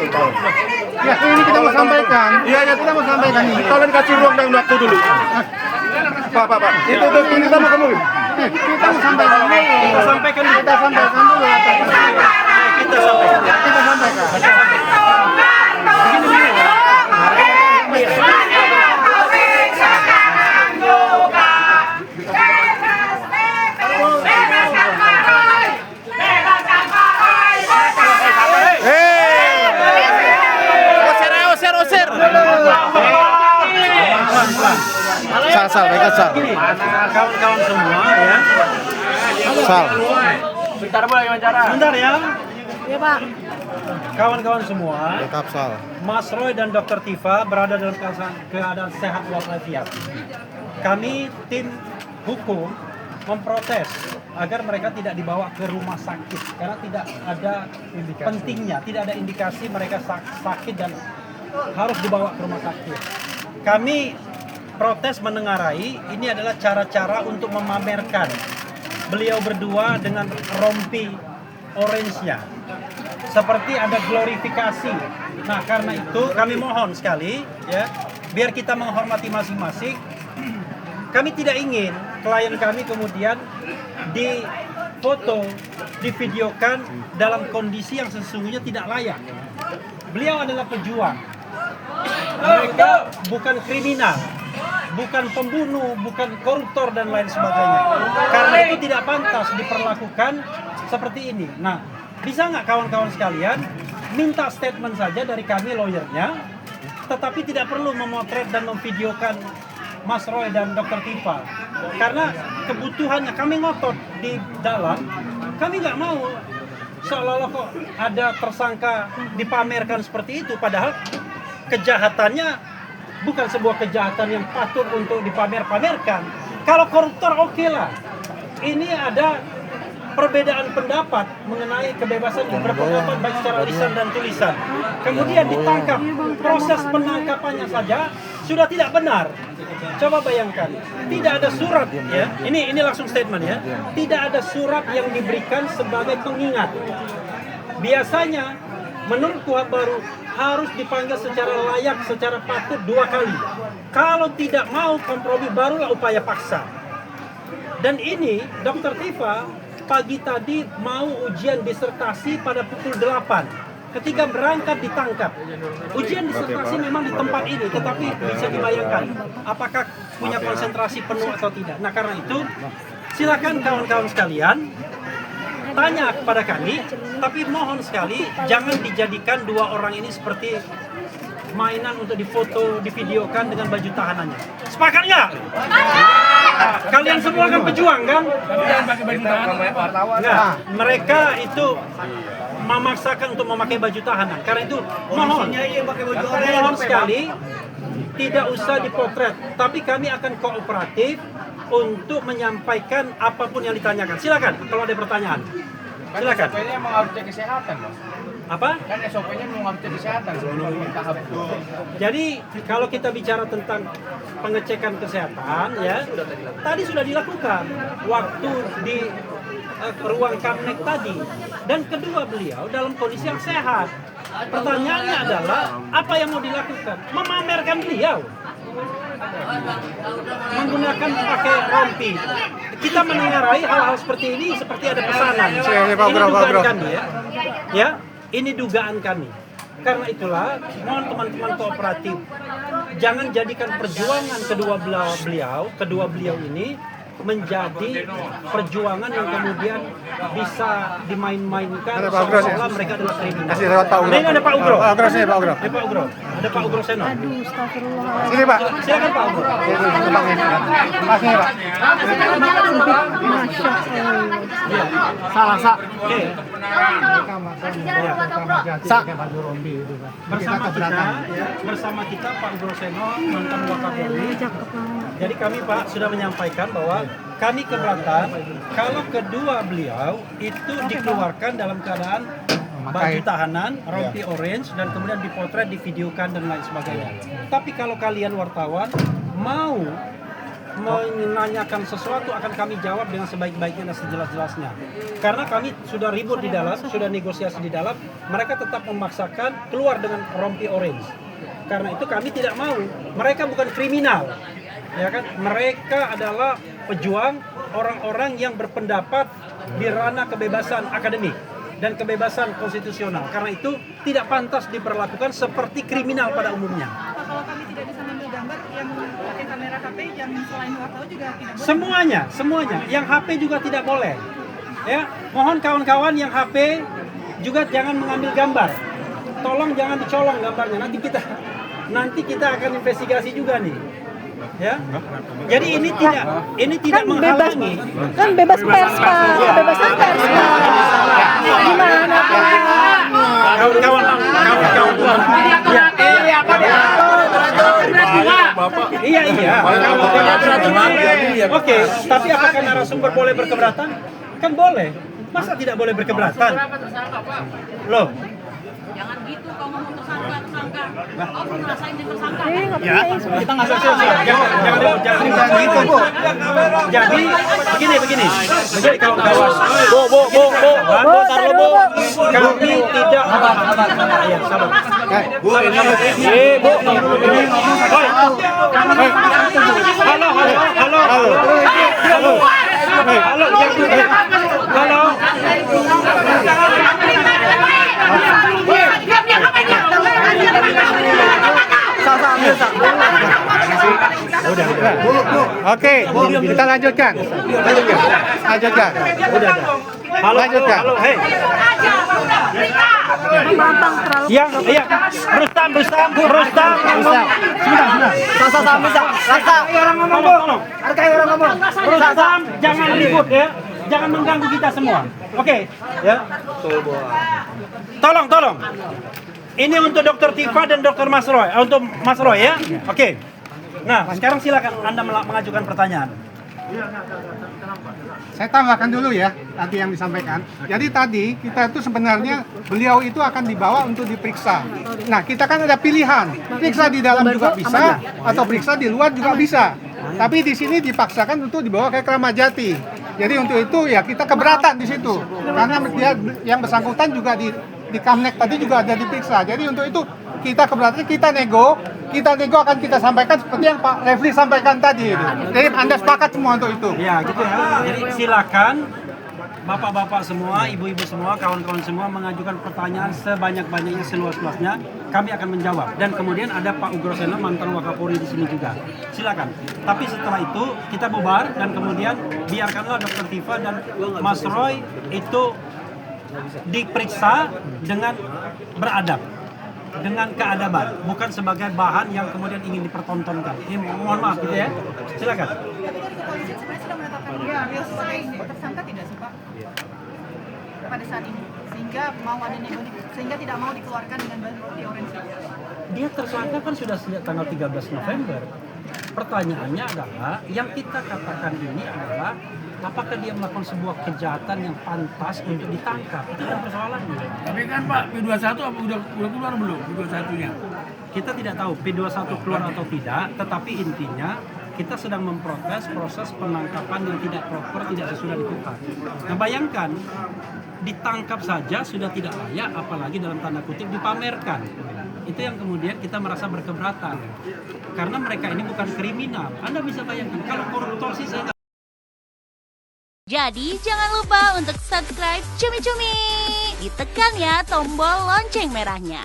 1 tahun. Ya, ini kita mau sampaikan. Iya, ya, Kita mau sampaikan ini. Tolong kasih ruang dan waktu dulu. Pak. Itu kita mau kemana? Kita mau sampaikan dulu. Kita sampaikan dulu. Kita sampaikan dulu. Kita sampaikan. Kita sampaikan. Osir. Sal, mereka sal. Kawan-kawan semua ya. Sal. Bentar ya. Ya Pak. Kawan-kawan semua, Tetap sal. Mas Roy dan Dr. Tifa berada dalam keadaan sehat walafiat. Kami tim hukum memprotes agar mereka tidak dibawa ke rumah sakit karena tidak ada pentingnya, tidak ada indikasi mereka sakit dan harus dibawa ke rumah sakit. Kami protes menengarai ini adalah cara-cara untuk memamerkan beliau berdua dengan rompi orange-nya. Seperti ada glorifikasi. Nah, karena itu kami mohon sekali ya, biar kita menghormati masing-masing. Kami tidak ingin klien kami kemudian difoto, divideokan dalam kondisi yang sesungguhnya tidak layak. Beliau adalah pejuang. Mereka bukan kriminal, bukan pembunuh, bukan koruptor dan lain sebagainya. Karena itu tidak pantas diperlakukan seperti ini. Nah, bisa nggak kawan-kawan sekalian minta statement saja dari kami lawyernya, tetapi tidak perlu memotret dan memvideokan Mas Roy dan Dr. Tifa. Karena kebutuhannya kami ngotot di dalam, kami nggak mau seolah-olah kok ada tersangka dipamerkan seperti itu, padahal kejahatannya bukan sebuah kejahatan yang patut untuk dipamer-pamerkan. Kalau koruptor oke lah. Ini ada perbedaan pendapat mengenai kebebasan berpendapat baik secara lisan dan tulisan. Kemudian ditangkap, proses penangkapannya saja sudah tidak benar. Coba bayangkan, tidak ada surat ya. Ini langsung statement ya. Tidak ada surat yang diberikan sebagai pengingat. Biasanya menurut KUHP baru harus dipanggil secara layak, secara patut 2 kali. Kalau tidak mau kompromi barulah upaya paksa. Dan ini Dr. Tifa pagi tadi mau ujian disertasi pada pukul 8. Ketika berangkat ditangkap. Ujian disertasi memang di tempat ini, tetapi bisa dibayangkan apakah punya konsentrasi penuh atau tidak. Nah, karena itu silakan kawan-kawan sekalian tanya kepada kami, tapi mohon sekali jangan dijadikan 2 orang ini seperti mainan untuk difoto, divideokan dengan baju tahanannya. Sepakat nggak? Kalian semua kan pejuang kan? Nggak, mereka itu memaksakan untuk memakai baju tahanan. Karena itu mohon sekali tidak usah dipotret, tapi kami akan kooperatif untuk menyampaikan apapun yang ditanyakan. Silakan kalau ada pertanyaan. Silakan. SOP-nya emang harus cek kesehatan, Mas. Apa? Kan SOP-nya memang harus cek kesehatan sebelum tahap itu. Jadi kalau kita bicara tentang pengecekan kesehatan ya, tadi sudah dilakukan waktu di ruang Kamnek tadi. Dan kedua beliau dalam kondisi yang sehat. Pertanyaannya adalah apa yang mau dilakukan? Memamerkan beliau. Menggunakan pakai rompi. Kita menengarai hal-hal seperti ini seperti ada pesanan. Ini dugaan kami ya. Ya, ini dugaan kami. Karena itulah, mohon teman-teman kooperatif, jangan jadikan perjuangan kedua beliau ini menjadi perjuangan yang kemudian bisa dimain-mainkan seolah-olah mereka adalah kriminal. Ini ada Pak Ugro. Ada Pak Ugro. Ada Pak Ugro Seno. Aduh, astagfirullah. Sini Pak. Silakan Pak Ugro. Masih Pak. Masya Allah. Salah sak. Oke. Bersama kita Pak Ugro Seno, mantan Wakapolri. Jadi kami Pak sudah menyampaikan bahwa kami keberatan kalau kedua beliau itu dikeluarkan dalam keadaan baju tahanan, rompi orange, dan kemudian dipotret, divideokan dan lain sebagainya. Tapi kalau kalian wartawan mau menanyakan sesuatu akan kami jawab dengan sebaik-baiknya dan sejelas-jelasnya. Karena kami sudah ribut di dalam, sudah negosiasi di dalam, mereka tetap memaksakan keluar dengan rompi orange. Karena itu kami tidak mau. Mereka bukan kriminal, ya kan? Mereka adalah pejuang, orang-orang yang berpendapat di ranah kebebasan akademik dan kebebasan konstitusional. Karena itu tidak pantas diperlakukan seperti kriminal pada umumnya. Pak, kalau kami tidak bisa mengambil gambar yang pakai kamera HP yang selain wartawan juga tidak boleh. Semuanya. Yang HP juga tidak boleh. Ya, mohon kawan-kawan yang HP juga jangan mengambil gambar. Tolong jangan dicolong gambarnya. Nanti kita akan investigasi juga nih. Ya. Jadi ini tidak menghalangi. Kan bebas pers, Pak. Kebebasan pers, Pak. Gimana, Pak? Kawan-kawan. Iya. Oke, tapi apakah narasumber boleh berkeberatan? Kan boleh. Masa tidak boleh berkeberatan? Loh. Jangan gitu kalau ngomong tersangka. Oh, ngerasain jadi tersangka. Ya, kita nggak jangan gitu, Bu. Jadi begini. Jadi kawan-kawan, Bu. Kami tidak ya, sabar. Bu, ini Bu. Halo. Oke, kita lanjutkan. Halo, hei. Yang Rustam. Tolong. Rustam, jangan ribut ya. Jangan mengganggu kita semua. Oke, ya. Tolong. Ini untuk Dr. Tifa dan Dr. Mas Roy. Untuk Mas Roy ya. Oke. Nah, sekarang silakan Anda mengajukan pertanyaan. Saya tambahkan dulu ya tadi yang disampaikan. Jadi tadi kita itu sebenarnya beliau itu akan dibawa untuk diperiksa. Nah, kita kan ada pilihan. Periksa di dalam juga bisa atau periksa di luar juga bisa. Tapi di sini dipaksakan untuk dibawa ke Kramat Jati. Jadi untuk itu ya kita keberatan di situ. Karena dia yang bersangkutan juga di Kamnek tadi juga ada diperiksa. Jadi untuk itu kita keberatan, kita nego akan kita sampaikan seperti yang Pak Refli sampaikan tadi. Jadi Anda sepakat semua untuk itu. Ya, gitu ya. Jadi silakan Bapak-bapak semua, ibu-ibu semua, kawan-kawan semua mengajukan pertanyaan sebanyak-banyaknya, seluas-luasnya. Kami akan menjawab. Dan kemudian ada Pak Ugroseno, mantan Wakapolri di sini juga. Silakan. Tapi setelah itu kita bubar dan kemudian biarkanlah Dr. Tifa dan Mas Roy itu diperiksa dengan beradab, dengan keadaban, bukan sebagai bahan yang kemudian ingin dipertontonkan. Ini mohon maaf gitu ya. Silakan. Tapi dari kepolisian sebenarnya sudah menetapkan dia sebagai tersangka tidak sih, Pak? Pada saat ini, sehingga tidak mau dikeluarkan dengan bukti orange. Dia tersangka kan sudah sejak tanggal 13 November. Pertanyaannya adalah, yang kita katakan ini adalah apakah dia melakukan sebuah kejahatan yang pantas untuk ditangkap? Itu kan persoalannya. Tapi kan Pak, P21 apa udah keluar belum P21-nya? Kita tidak tahu P21 keluar atau tidak, tetapi intinya kita sedang memprotes proses penangkapan yang tidak proper, tidak sesudah diputar. Nah, bayangkan ditangkap saja sudah tidak layak, apalagi dalam tanda kutip dipamerkan. Itu yang kemudian kita merasa berkeberatan. Karena mereka ini bukan kriminal. Anda bisa bayangkan kalau koruptor sih saya. Jadi jangan lupa untuk subscribe Cumi Cumi. Ditekan ya tombol lonceng merahnya.